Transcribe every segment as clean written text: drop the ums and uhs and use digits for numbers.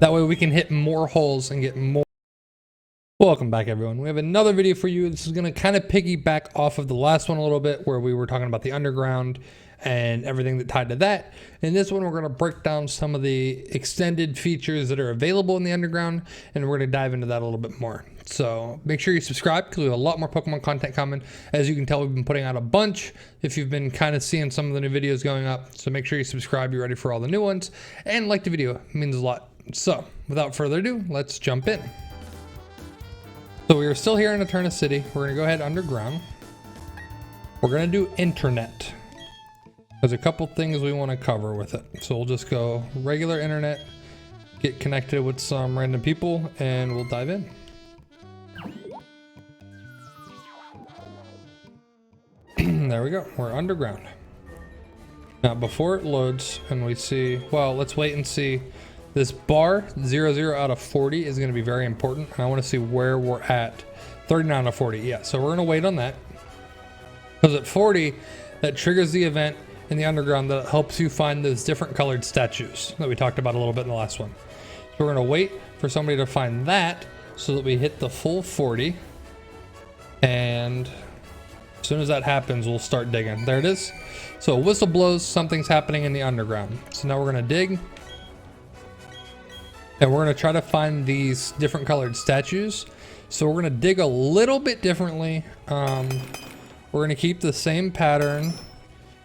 That way we can hit more holes and get more. Welcome back, everyone. We have another video for you. This is going to kind of piggyback off of the last one a little bit, where we were talking about the underground and everything that tied to that. In this one, we're going to break down some of the extended features that are available in the underground, and we're going to dive into that a little bit more. So make sure you subscribe, because we have a lot more Pokemon content coming. As you can tell, we've been putting out a bunch if you've been kind of seeing some of the new videos going up. So make sure you subscribe, you're ready for all the new ones, and like the video. It means a lot. So without further ado, let's jump in. So we are still here in Eterna City. We're gonna go ahead underground. We're gonna do internet. There's a couple things we want to cover with it. So we'll just go regular internet, get connected with some random people, and we'll dive in. There we go, we're underground. Now before it loads and we see, well, let's wait and see. This bar 0 out of 40 is going to be very important, and I want to see where we're at. 39 out of 40, yeah, so we're going to wait on that, because at 40 that triggers the event in the underground that helps you find those different colored statues that we talked about a little bit in the last one. So we're going to wait for somebody to find that so that we hit the full 40, and as soon as that happens we'll start digging. There it is. So a whistle blows, something's happening in the underground. So now we're going to dig, and we're going to try to find these different colored statues. So we're going to dig a little bit differently. We're going to keep the same pattern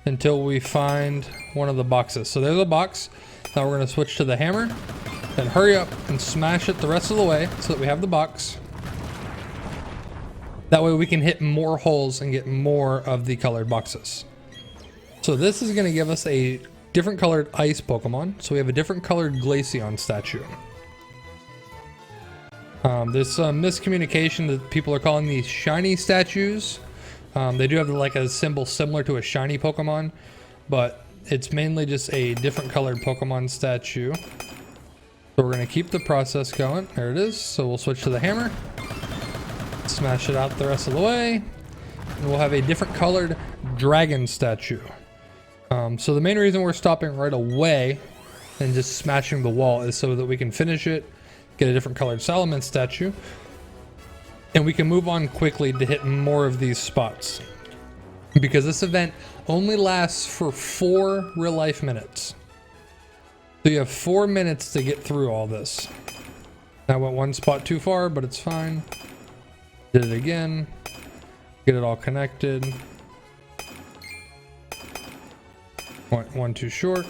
until we find one of the boxes. So there's a box. Now we're going to switch to the hammer, then hurry up and smash it the rest of the way so that we have the box. That way we can hit more holes and get more of the colored boxes. So this is going to give us a different colored ice Pokemon. So we have a different colored Glaceon statue. There's some miscommunication that people are calling these shiny statues. They do have like a symbol similar to a shiny Pokemon, but it's mainly just a different colored Pokemon statue. So we're going to keep the process going. There it is. So we'll switch to the hammer, smash it out the rest of the way, and we'll have a different colored dragon statue. So the main reason we're stopping right away and just smashing the wall is so that we can finish it, get a different colored Salamence statue, and we can move on quickly to hit more of these spots, because this event only lasts for 4 real life minutes. So you have 4 minutes to get through all this. I went one spot too far, but it's fine. Did it again, get it all connected. One too short.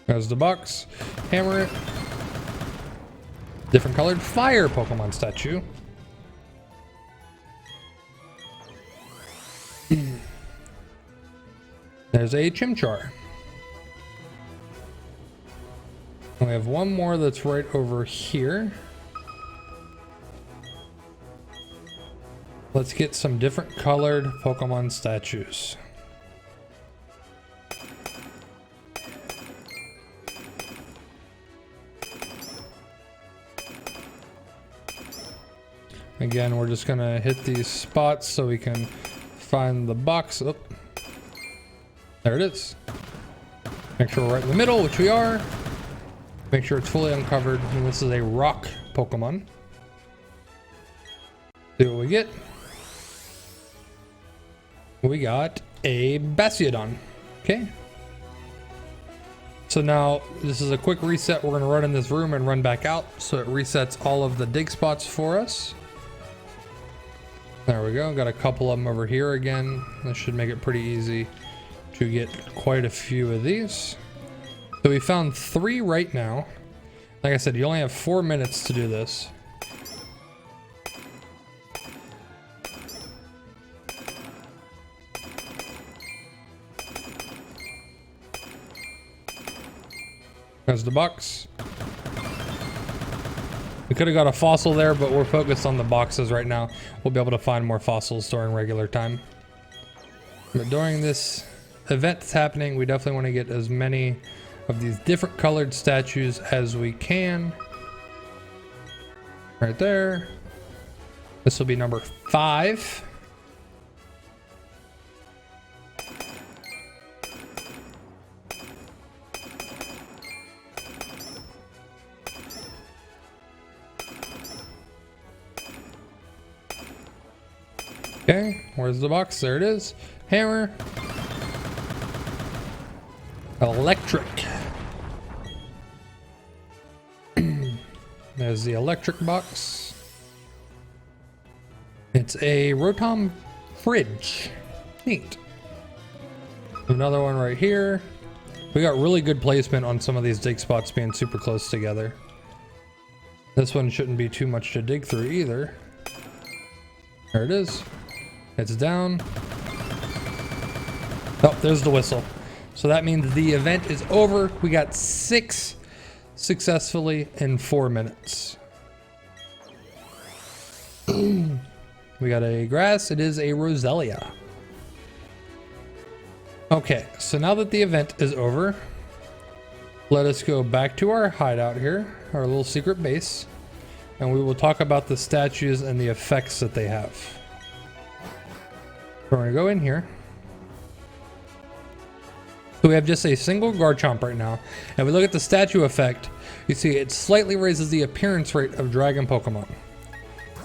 There's the box. Hammer it. Different colored fire Pokemon statue. There's a Chimchar. We have one more that's right over here. Let's get some different colored Pokemon statues. Again, we're just gonna hit these spots so we can find the box. Oh, there it is. Make sure we're right in the middle, which we are. Make sure it's fully uncovered. And this is a rock Pokemon. See what we get. We got a Bastiodon. Okay. So now this is a quick reset. We're going to run in this room and run back out. So it resets all of the dig spots for us. There we go. Got a couple of them over here again. This should make it pretty easy to get quite a few of these. So we found 3 right now. Like I said, you only have 4 minutes to do this. There's the box. We could have got a fossil there, but we're focused on the boxes right now. We'll be able to find more fossils during regular time. But during this event that's happening, we definitely want to get as many of these different colored statues as we can. Right there. This will be number 5. Okay, where's the box? There it is. Hammer. Electric. There's the electric box. It's a Rotom fridge. Neat. Another one right here. We got really good placement on some of these dig spots being super close together. This one shouldn't be too much to dig through either. There it is. It's down. Oh, there's the whistle. So that means the event is over. We got 6 successfully in 4 minutes. We got a grass. It is a Roselia. Okay, so now that the event is over, let us go back to our hideout here, our little secret base, and we will talk about the statues and the effects that they have. So we're gonna go in here. So we have just a single Garchomp right now, and we look at the statue effect, you see it slightly raises the appearance rate of dragon Pokemon.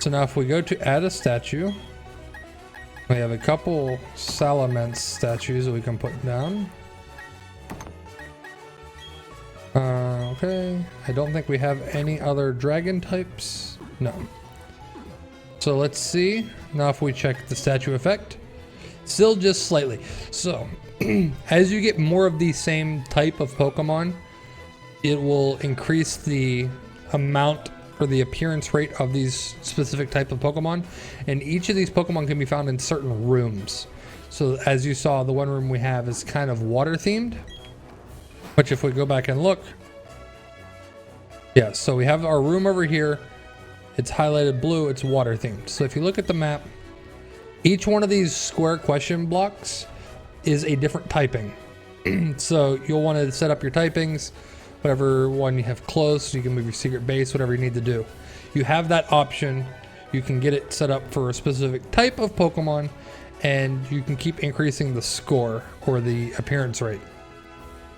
So now if we go to add a statue, we have a couple Salamence statues that we can put down. Okay, I don't think we have any other dragon types. No. So let's see. Now if we check the statue effect, still just slightly. So as you get more of the same type of Pokemon, it will increase the amount or the appearance rate of these specific type of Pokemon, and each of these Pokemon can be found in certain rooms. So as you saw, the one room we have is kind of water themed, which if we go back and look, yeah, so we have our room over here, it's highlighted blue, it's water themed. So if you look at the map, each one of these square question blocks is a different typing. So you'll want to set up your typings, whatever one you have close, you can move your secret base, whatever you need to do. You have that option. You can get it set up for a specific type of Pokemon, and you can keep increasing the score or the appearance rate.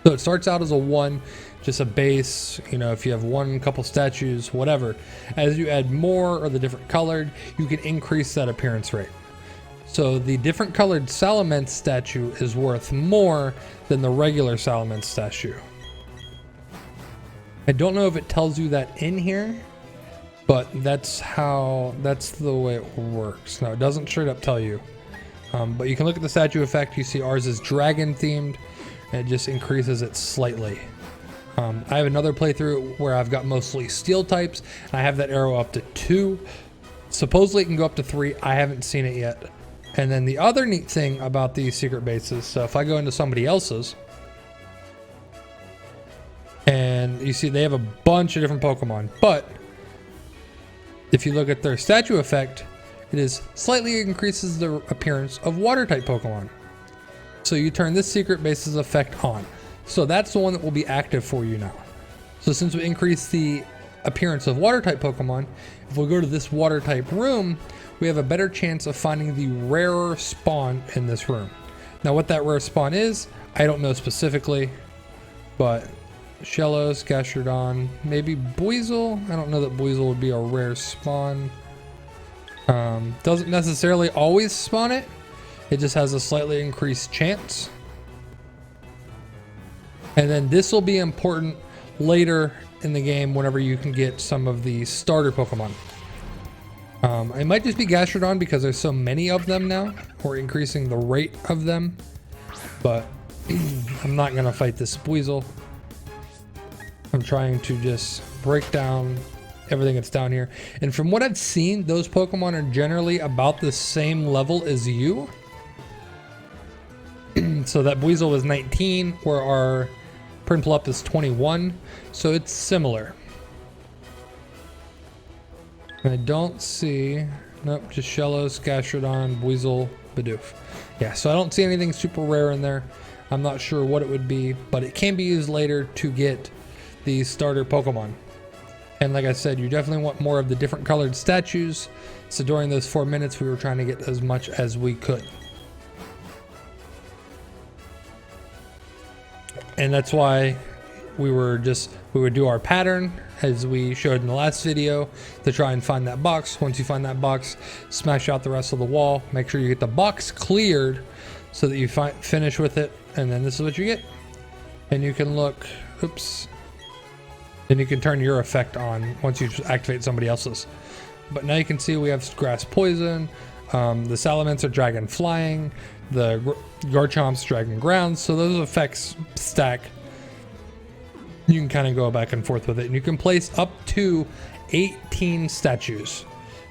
So it starts out as a 1, just a base, you know, if you have one, couple statues, whatever. As you add more or the different colored, you can increase that appearance rate. So the different colored Salamence statue is worth more than the regular Salamence statue. I don't know if it tells you that in here, but that's the way it works. No, it doesn't straight up tell you. But you can look at the statue effect. You see ours is dragon themed, and it just increases it slightly. I have another playthrough where I've got mostly steel types, and I have that arrow up to 2. Supposedly it can go up to 3. I haven't seen it yet. And then the other neat thing about these secret bases, so if I go into somebody else's, and you see they have a bunch of different Pokemon, but if you look at their statue effect, it is slightly increases the appearance of water type Pokemon. So you turn this secret base's effect on. So that's the one that will be active for you now. So since we increase the appearance of water type Pokemon, if we go to this water type room, we have a better chance of finding the rarer spawn in this room. Now what that rare spawn is, I don't know specifically, but Shellos, Gastrodon, maybe Buizel. I don't know that Buizel would be a rare spawn. Doesn't necessarily always spawn it. It just has a slightly increased chance. And then this will be important later in the game whenever you can get some of the starter Pokemon. It might just be Gastrodon because there's so many of them now. We're increasing the rate of them. But I'm not going to fight this Buizel. I'm trying to just break down everything that's down here. And from what I've seen, those Pokemon are generally about the same level as you. So that Buizel was 19, where our Prinplup is 21. So it's similar. I don't see, nope, just Shellos, Gastrodon, Buizel, Bidoof. Yeah, so I don't see anything super rare in there. I'm not sure what it would be, but it can be used later to get the starter Pokemon. And like I said, you definitely want more of the different colored statues. So during those 4 minutes, we were trying to get as much as we could. And that's why we would do our pattern as we showed in the last video to try and find that box. Once you find that box, smash out the rest of the wall. Make sure you get the box cleared so that you finish with it, and then this is what you get. And you can look, oops. Then you can turn your effect on once you activate somebody else's. But now you can see we have grass poison, the salamence are dragon flying, the garchomp's dragon ground. So those effects stack. You can kind of go back and forth with it, and you can place up to 18 statues.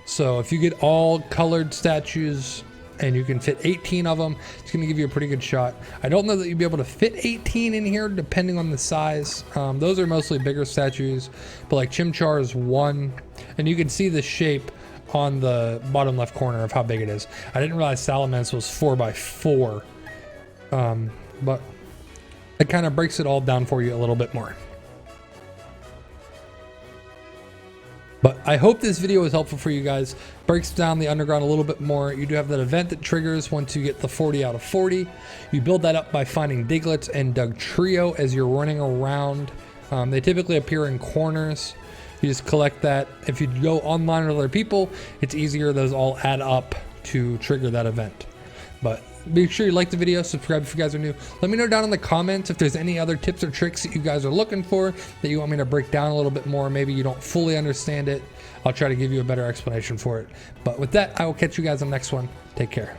So if you get all colored statues and you can fit 18 of them, it's going to give you a pretty good shot. I don't know that you'll be able to fit 18 in here depending on the size. Those are mostly bigger statues, but like Chimchar is 1, and you can see the shape on the bottom left corner of how big it is. I didn't realize Salamence was 4x4, but it kind of breaks it all down for you a little bit more. But I hope this video was helpful for you guys. Breaks down the underground a little bit more. You do have that event that triggers once you get the 40 out of 40. You build that up by finding Diglets and Dugtrio as you're running around. They typically appear in corners. You just collect that. If you go online with other people, it's easier. Those all add up to trigger that event. But make sure you like the video, subscribe if you guys are new. Let me know down in the comments if there's any other tips or tricks that you guys are looking for that you want me to break down a little bit more. Maybe you don't fully understand it. I'll try to give you a better explanation for it. But with that, I will catch you guys on the next one. Take care.